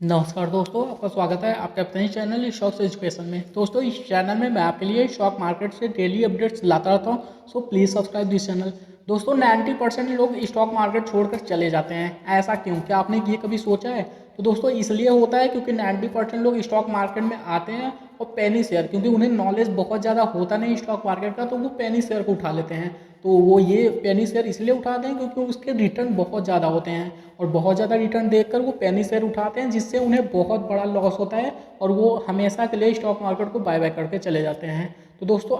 नमस्कार दोस्तों, आपका स्वागत है आपके अपने ही चैनल स्टॉक्स एजुकेशन में। दोस्तों, इस चैनल में मैं आपके लिए स्टॉक मार्केट से डेली अपडेट्स लाता रहता हूँ। So please subscribe this channel. दोस्तों, 90% लोग स्टॉक मार्केट छोड़कर चले जाते हैं। ऐसा क्यों? क्या आपने ये कभी सोचा है? तो दोस्तों, इसलिए होता है क्योंकि 90% लोग स्टॉक मार्केट में आते हैं और पेनी शेयर, क्योंकि उन्हें नॉलेज बहुत ज़्यादा होता नहीं स्टॉक मार्केट का, तो वो पेनी शेयर को उठा लेते हैं। तो वो ये पेनी शेयर इसलिए उठाते हैं क्योंकि उसके रिटर्न बहुत ज़्यादा होते हैं, और बहुत ज़्यादा रिटर्न देखकर वो पेनी शेयर उठाते हैं, जिससे उन्हें बहुत बड़ा लॉस होता है और वो हमेशा के लिए स्टॉक मार्केट को बाय बाय करके चले जाते हैं। तो दोस्तों,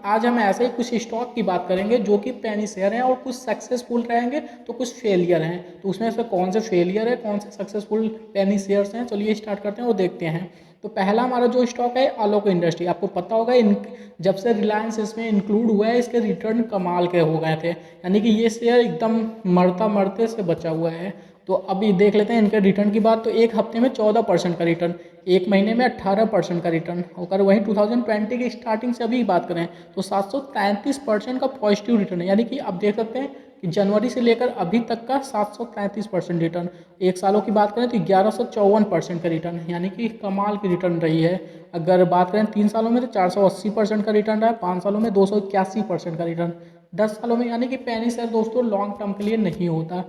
आज हम ऐसे ही कुछ स्टॉक की बात करेंगे जो कि पेनी शेयर हैं, और कुछ सक्सेसफुल रहेंगे तो कुछ फेलियर हैं। तो उसमें से कौन से फेलियर है, कौन से सक्सेसफुल पेनी शेयर्स हैं, चलिए स्टार्ट करते हैं और देखते हैं। तो पहला हमारा जो स्टॉक है आलोक इंडस्ट्री। आपको पता होगा जब से रिलायंस इसमें इंक्लूड हुआ है, इसके रिटर्न कमाल के हो गए थे, यानी कि ये शेयर एकदम मरता मरते से बचा हुआ है। तो अभी देख लेते हैं इनके रिटर्न की बात। तो एक हफ्ते में 14% का रिटर्न, एक महीने में 18% का रिटर्न होकर, वहीं 2020 की स्टार्टिंग से अभी बात करें तो 733% का पॉजिटिव रिटर्न है। यानी कि आप देख सकते हैं कि जनवरी से लेकर अभी तक का 733% रिटर्न। एक सालों की बात करें तो 1154% का रिटर्न, यानी कि कमाल की रिटर्न रही है। अगर बात करें 3 सालों में तो 480% का रिटर्न रहा है, 5 सालों में 281% का रिटर्न, 10 सालों में। यानी कि पेनी शेयर दोस्तों लॉन्ग टर्म के लिए नहीं होता।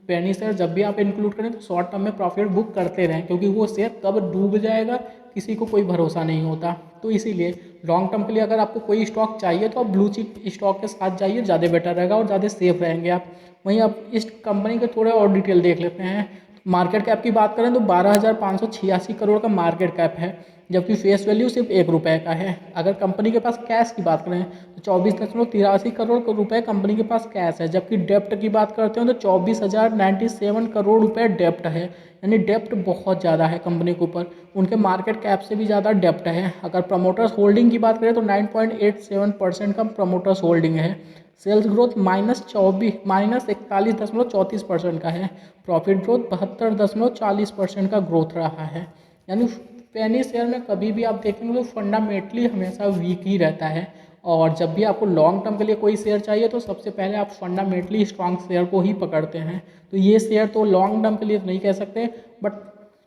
पेनी शेयर जब भी आप इंक्लूड करें तो शॉर्ट टर्म में प्रॉफिट बुक करते रहें, क्योंकि वो शेयर कब डूब जाएगा किसी को कोई भरोसा नहीं होता। तो इसीलिए लॉन्ग टर्म के लिए अगर आपको कोई स्टॉक चाहिए तो आप ब्लू चिप स्टॉक के साथ जाइए, ज़्यादा बेटर रहेगा और ज़्यादा सेफ रहेंगे आप। वहीं आप इस कंपनी के थोड़े और डिटेल देख लेते हैं। मार्केट कैप की बात करें तो 12,586 करोड़ का मार्केट कैप है, जबकि फेस वैल्यू सिर्फ ₹1 का है। अगर कंपनी के पास कैश की बात करें तो 24,83 करोड़ रुपए कंपनी के पास कैश है, जबकि डेप्ट की बात करते हैं तो 24,097 करोड़ रुपए डेप्ट है। यानी डेप्ट बहुत ज़्यादा है कंपनी के ऊपर, उनके मार्केट कैप से भी ज़्यादा डेप्ट है। अगर प्रमोटर्स होल्डिंग की बात करें तो 9.87% का प्रमोटर्स होल्डिंग है। सेल्स ग्रोथ -41.34% का है। प्रॉफिट ग्रोथ 72.40% का ग्रोथ रहा है। यानी पेनी शेयर में कभी भी आप देखेंगे तो फंडामेंटली हमेशा वीक ही रहता है। और जब भी आपको लॉन्ग टर्म के लिए कोई शेयर चाहिए तो सबसे पहले आप फंडामेंटली स्ट्रॉन्ग शेयर को ही पकड़ते हैं। तो ये शेयर तो लॉन्ग टर्म के लिए नहीं कह सकते, but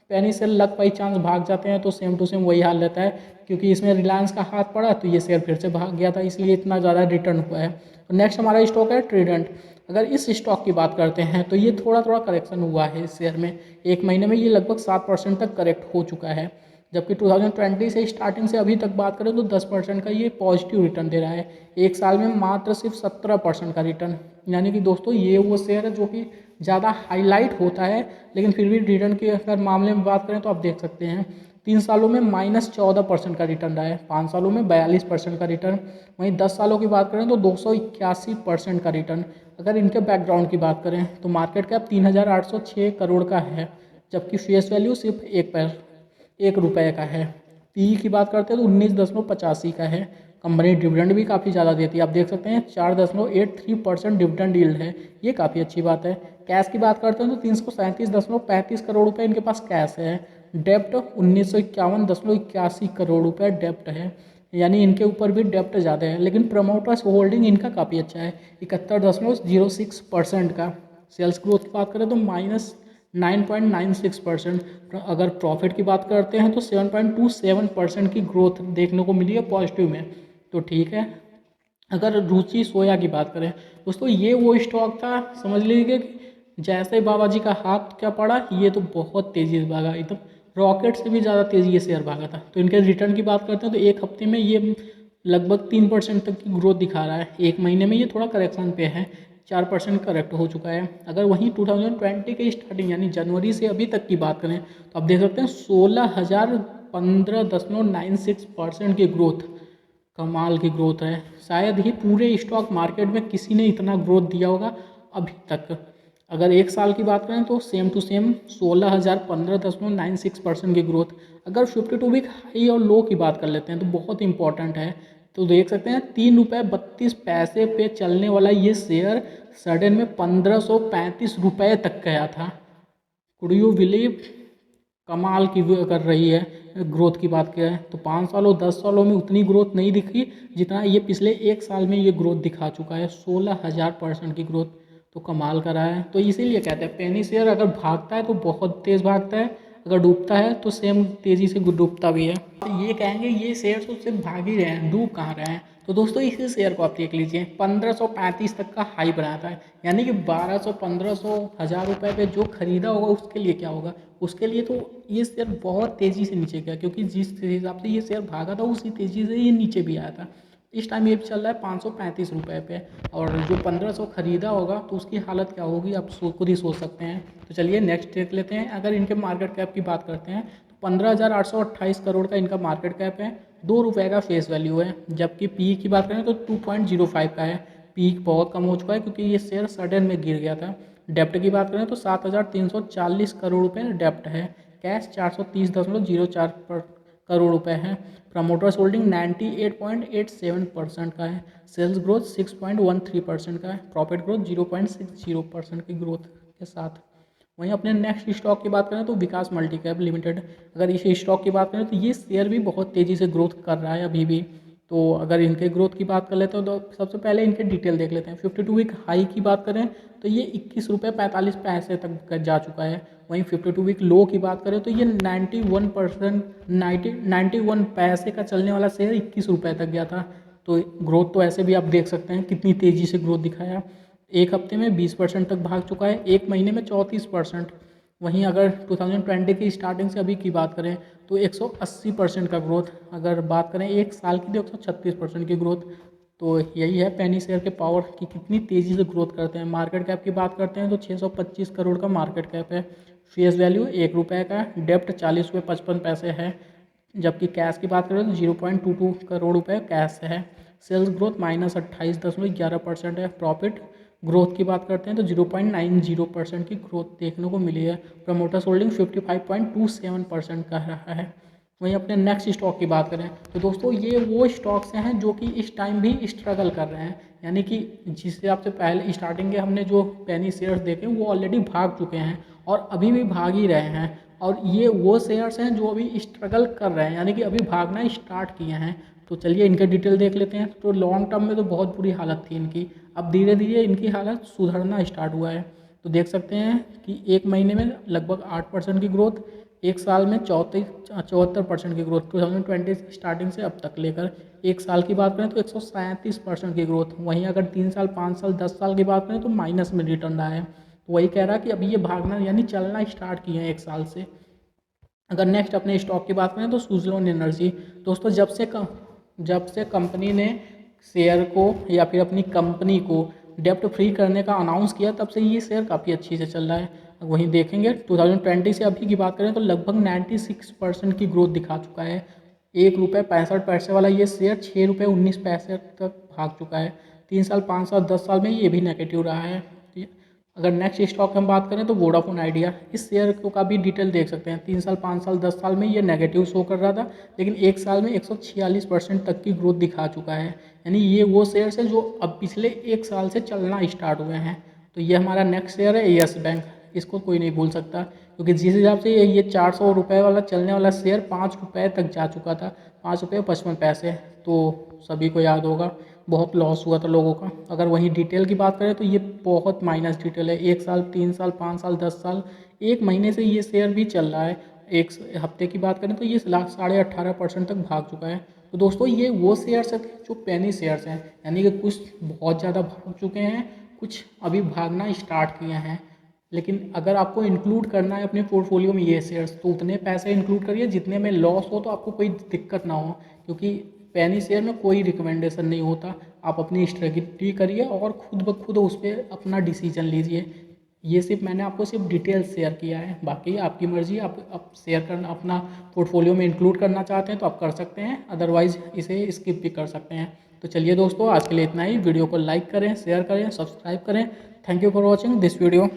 Penney share luck by chance भाग जाते हैं तो सेम टू सेम वही हाल रहता है, क्योंकि इसमें रिलायंस का हाथ पड़ा तो ये शेयर फिर से भाग गया था, इसलिए इतना ज़्यादा रिटर्न हुआ है। तो नेक्स्ट हमारा स्टॉक है ट्राइडेंट। अगर इस स्टॉक की बात करते हैं तो ये थोड़ा थोड़ा करेक्शन हुआ है इस शेयर में। एक महीने में ये लगभग 7% तक करेक्ट हो चुका है, जबकि 2020 से स्टार्टिंग से अभी तक बात करें तो 10% का ये पॉजिटिव रिटर्न दे रहा है। एक साल में मात्र सिर्फ 17% का रिटर्न। यानी कि दोस्तों ये वो शेयर है जो कि ज़्यादा हाईलाइट होता है, लेकिन फिर भी रिटर्न के अगर मामले में बात करें तो आप देख सकते हैं 3 सालों में -14% का रिटर्न रहा है, 5 सालों में 42% का रिटर्न। वहीं 10 सालों की बात करें तो 281% का रिटर्न। अगर इनके बैकग्राउंड की बात करें तो मार्केट कैप 3,806 करोड़ का है, जबकि फेस वैल्यू सिर्फ ₹1 का है। पी की बात करते हैं तो 19.85 का है। कंपनी डिविडेंड भी काफ़ी ज़्यादा देती है, आप देख सकते हैं 4.83% डिविडेंड यील्ड है, ये काफ़ी अच्छी बात है। कैश की बात करते हैं तो 337.35 करोड़ रुपए इनके पास कैश है। डेप्ट 1951.81 करोड़ रुपए डेप्ट है, यानी इनके ऊपर भी डेप्ट ज़्यादा है। लेकिन प्रमोटर्स होल्डिंग इनका काफ़ी अच्छा है, 71.06% का। सेल्स ग्रोथ की बात करें तो -9.96%। अगर प्रॉफिट की बात करते हैं तो 7.27% की ग्रोथ देखने को मिली है पॉजिटिव में, तो ठीक है। अगर रुचि सोया की बात करें दोस्तों, ये वो स्टॉक था, समझ लीजिए कि जैसे ही बाबा जी का हाथ क्या पड़ा, ये तो बहुत तेज़ी से भागा, एकदम रॉकेट से भी ज़्यादा तेज़ी ये शेयर भागा था। तो इनके रिटर्न की बात करते हैं तो एक हफ्ते में ये लगभग 3% तक की ग्रोथ दिखा रहा है। एक महीने में ये थोड़ा करेक्शन पे है, 4% करेक्ट हो चुका है। अगर वहीं 2020 के स्टार्टिंग यानी जनवरी से अभी तक की बात करें तो आप देख सकते हैं 16,015.96% की ग्रोथ, कमाल की ग्रोथ है। शायद ही पूरे स्टॉक मार्केट में किसी ने इतना ग्रोथ दिया होगा अभी तक। अगर एक साल की बात करें तो सेम टू सेम 16,015.96% की ग्रोथ। अगर 52 वीक हाई और लो की बात कर लेते हैं तो बहुत इंपॉर्टेंट है। तो देख सकते हैं ₹3.32 पे चलने वाला ये शेयर सडन में ₹1,535 तक गया था। Could you believe? कमाल की वो कर रही है। ग्रोथ की बात करें तो 5 सालों 10 सालों में उतनी ग्रोथ नहीं दिखी जितना ये पिछले एक साल में ये ग्रोथ दिखा चुका है, 16,000% की ग्रोथ। तो कमाल का रहा है। तो इसीलिए कहते हैं पेनी शेयर अगर भागता है तो बहुत तेज़ भागता है, अगर डूबता है तो सेम तेज़ी से डूबता भी है। तो ये कहेंगे ये शेयर तो सिर्फ भाग ही रहे हैं, डूब कहाँ रहे हैं। तो दोस्तों इसी शेयर को आप देख लीजिए, 1535 तक का हाई बनाया था, यानी कि 1200, 1500, 1000 रुपये पे जो खरीदा होगा उसके लिए क्या होगा, उसके लिए तो ये शेयर बहुत तेज़ी से नीचे गया, क्योंकि जिस हिसाब से ये शेयर भागा था उसी तेज़ी से ये नीचे भी आया था। इस टाइम ये चल रहा है 535 रुपये पे, और जो 1500 खरीदा होगा तो उसकी हालत क्या होगी आप खुद ही सोच सकते हैं। तो चलिए नेक्स्ट देख लेते हैं। अगर इनके मार्केट कैप की बात करते हैं तो 15,828 करोड़ का इनका मार्केट कैप है, ₹2 का फेस वैल्यू है। जबकि पी की बात करें तो 2.05 का है, पी बहुत कम हो चुका है क्योंकि ये शेयर सडन में गिर गया था। डेप्ट की बात करें तो 7,340 करोड़ रुपये डेप्ट है। कैश 430.04 करोड़ रुपए है। प्रमोटर्स होल्डिंग 98.87% का है। सेल्स ग्रोथ 6.13% का है। प्रॉफिट ग्रोथ 0.60% की ग्रोथ के साथ। वहीं अपने नेक्स्ट स्टॉक की बात करें तो विकास मल्टीकैप लिमिटेड, अगर इस स्टॉक की बात करें तो ये शेयर भी बहुत तेज़ी से ग्रोथ कर रहा है अभी भी। तो अगर इनके ग्रोथ की बात कर लेते हैं तो सबसे पहले इनके डिटेल देख लेते हैं। 52 वीक हाई की बात करें तो ये 21 रुपये 45 पैसे तक जा चुका है। वहीं 52 वीक लो की बात करें तो ये 91 पैसे का चलने वाला शेयर 21 रुपये तक गया था। तो ग्रोथ तो ऐसे भी आप देख सकते हैं कितनी तेज़ी से ग्रोथ दिखाया। एक हफ्ते में 20% तक भाग चुका है, एक महीने में 34%। वहीं अगर 2020 की स्टार्टिंग से अभी की बात करें तो 180% का ग्रोथ, अगर बात करें एक साल की तो 136% की ग्रोथ। तो यही है पेनी शेयर के पावर कि कितनी तेज़ी से ग्रोथ करते हैं। मार्केट कैप की बात करते हैं तो 625 करोड़ का मार्केट कैप है। फेस वैल्यू ₹1 का, डेप्ट ₹40.55 है। जबकि कैश की बात करें तो 0.22 करोड़ रुपए कैश है। सेल्स ग्रोथ -28.11% है। प्रॉफिट ग्रोथ की बात करते हैं तो 0.90% की ग्रोथ देखने को मिली है। प्रमोटर्स होल्डिंग 55.27% का रहा है। वहीं अपने नेक्स्ट स्टॉक की बात करें तो दोस्तों ये वो स्टॉक्स हैं जो कि इस टाइम भी स्ट्रगल कर रहे हैं, यानी कि जिससे आपसे पहले स्टार्टिंग के हमने जो पेनी शेयर्स देखे वो ऑलरेडी भाग चुके हैं और अभी भी भाग ही रहे हैं। और ये वो शेयर्स हैं जो अभी स्ट्रगल कर रहे हैं, यानी कि अभी भागना स्टार्ट किए हैं। तो चलिए इनके डिटेल देख लेते हैं। तो लॉन्ग टर्म में तो बहुत बुरी हालत थी इनकी, अब धीरे धीरे इनकी हालत सुधरना स्टार्ट हुआ है। तो देख सकते हैं कि एक महीने में लगभग 8% की ग्रोथ, एक साल में 74% की ग्रोथ 2020 स्टार्टिंग से अब तक लेकर। एक साल की बात करें तो 137% की ग्रोथ। वहीं अगर 3 साल, 5 साल, 10 साल की बात करें तो माइनस में रिटर्न रहा है। तो वही कह रहा है कि अभी ये भागना यानी चलना स्टार्ट किए हैं एक साल से। अगर नेक्स्ट अपने स्टॉक की बात करें तो सुज़लोन एनर्जी, दोस्तों जब से कंपनी ने शेयर को या फिर अपनी कंपनी को डेप्ट फ्री करने का अनाउंस किया तब से ये शेयर काफ़ी अच्छी से चल रहा है। वहीं देखेंगे 2020 से अभी की बात करें तो लगभग 96% की ग्रोथ दिखा चुका है। ₹1.65 वाला ये शेयर ₹6.19 तक भाग चुका है। 3 साल, 5 साल, 10 साल में ये भी नेगेटिव रहा है। अगर नेक्स्ट स्टॉक हम बात करें तो वोडाफोन आइडिया, इस शेयर को का भी डिटेल देख सकते हैं। 3 साल, 5 साल, 10 साल में ये नेगेटिव शो कर रहा था, लेकिन एक साल में 146% तक की ग्रोथ दिखा चुका है। यानी ये वो शेयर्स हैं जो अब पिछले एक साल से चलना स्टार्ट हुए हैं। तो ये हमारा नेक्स्ट शेयर है येस बैंक, इसको कोई नहीं भूल सकता, क्योंकि जिस हिसाब से ये 400 रुपये वाला चलने वाला शेयर ₹5 तक जा चुका था, ₹5.55। तो सभी को याद होगा बहुत लॉस हुआ था लोगों का। अगर वहीं डिटेल की बात करें तो ये बहुत माइनस डिटेल है। 1 साल, 3 साल, 5 साल, 10 साल, एक महीने से ये शेयर भी चल रहा है। एक हफ्ते की बात करें तो ये 18.5% तक भाग चुका है। तो दोस्तों ये वो शेयर्स हैं जो पेनी शेयर्स हैं, यानी कि कुछ बहुत ज़्यादा भाग चुके हैं, कुछ अभी भागना स्टार्ट किए हैं। लेकिन अगर आपको इंक्लूड करना है अपने पोर्टफोलियो में ये शेयर्स तो उतने पैसे इंक्लूड करिए जितने में लॉस हो तो आपको कोई दिक्कत ना हो, क्योंकि पेनी शेयर में कोई रिकमेंडेशन नहीं होता। आप अपनी स्ट्रेटजी करिए और खुद ब खुद उस पर अपना डिसीजन लीजिए। ये सिर्फ मैंने आपको सिर्फ डिटेल्स शेयर किया है, बाकी आपकी मर्ज़ी। आप शेयर करना अपना पोर्टफोलियो में इंक्लूड करना चाहते हैं तो आप कर सकते हैं, अदरवाइज़ इसे स्किप भी कर सकते हैं। तो चलिए दोस्तों आज के लिए इतना ही। वीडियो को लाइक करें, शेयर करें, सब्सक्राइब करें। Thank you for watching this video.